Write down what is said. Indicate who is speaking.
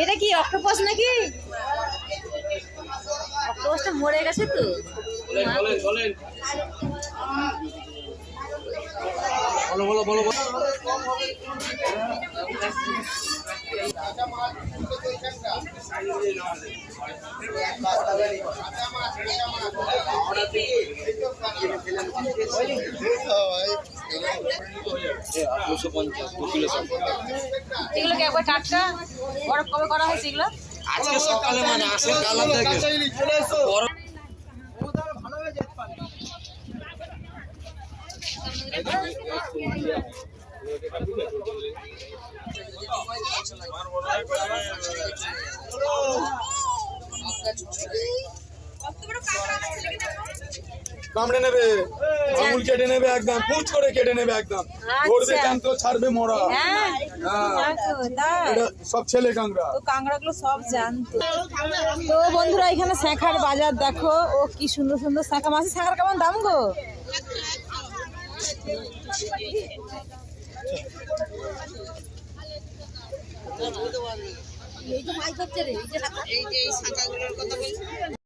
Speaker 1: এটা কি অক্টোপাস নাকি? অক্টোপাসটা মরে গেছে তো।
Speaker 2: বলো বলো বলো বলো।
Speaker 1: এগুলো কি একবার টাটকা বরফ কবে করা হয়েছে এগুলো?
Speaker 2: আজকে সকালে মানে আসে কালার দেখে কামড়ে নেবে, আঙুল কেটে নেবে একদম, পুচ করে কেটে নেবে একদম, ধরবে কামড়ে ছাড়বে মরা। এটা সব ছেলে কাঁকড়া,
Speaker 1: তো কাঁকড়াগুলো সব জানতো। তো বন্ধুরা এখানে শাঁখার বাজার দেখো, ও কি সুন্দর সুন্দর শাঁখা। মাসি শাঁখার কেমন দাম গো? এই যে মাছ ধরছে রে, এই যে শাঁখাগুলোর কথা বলছি।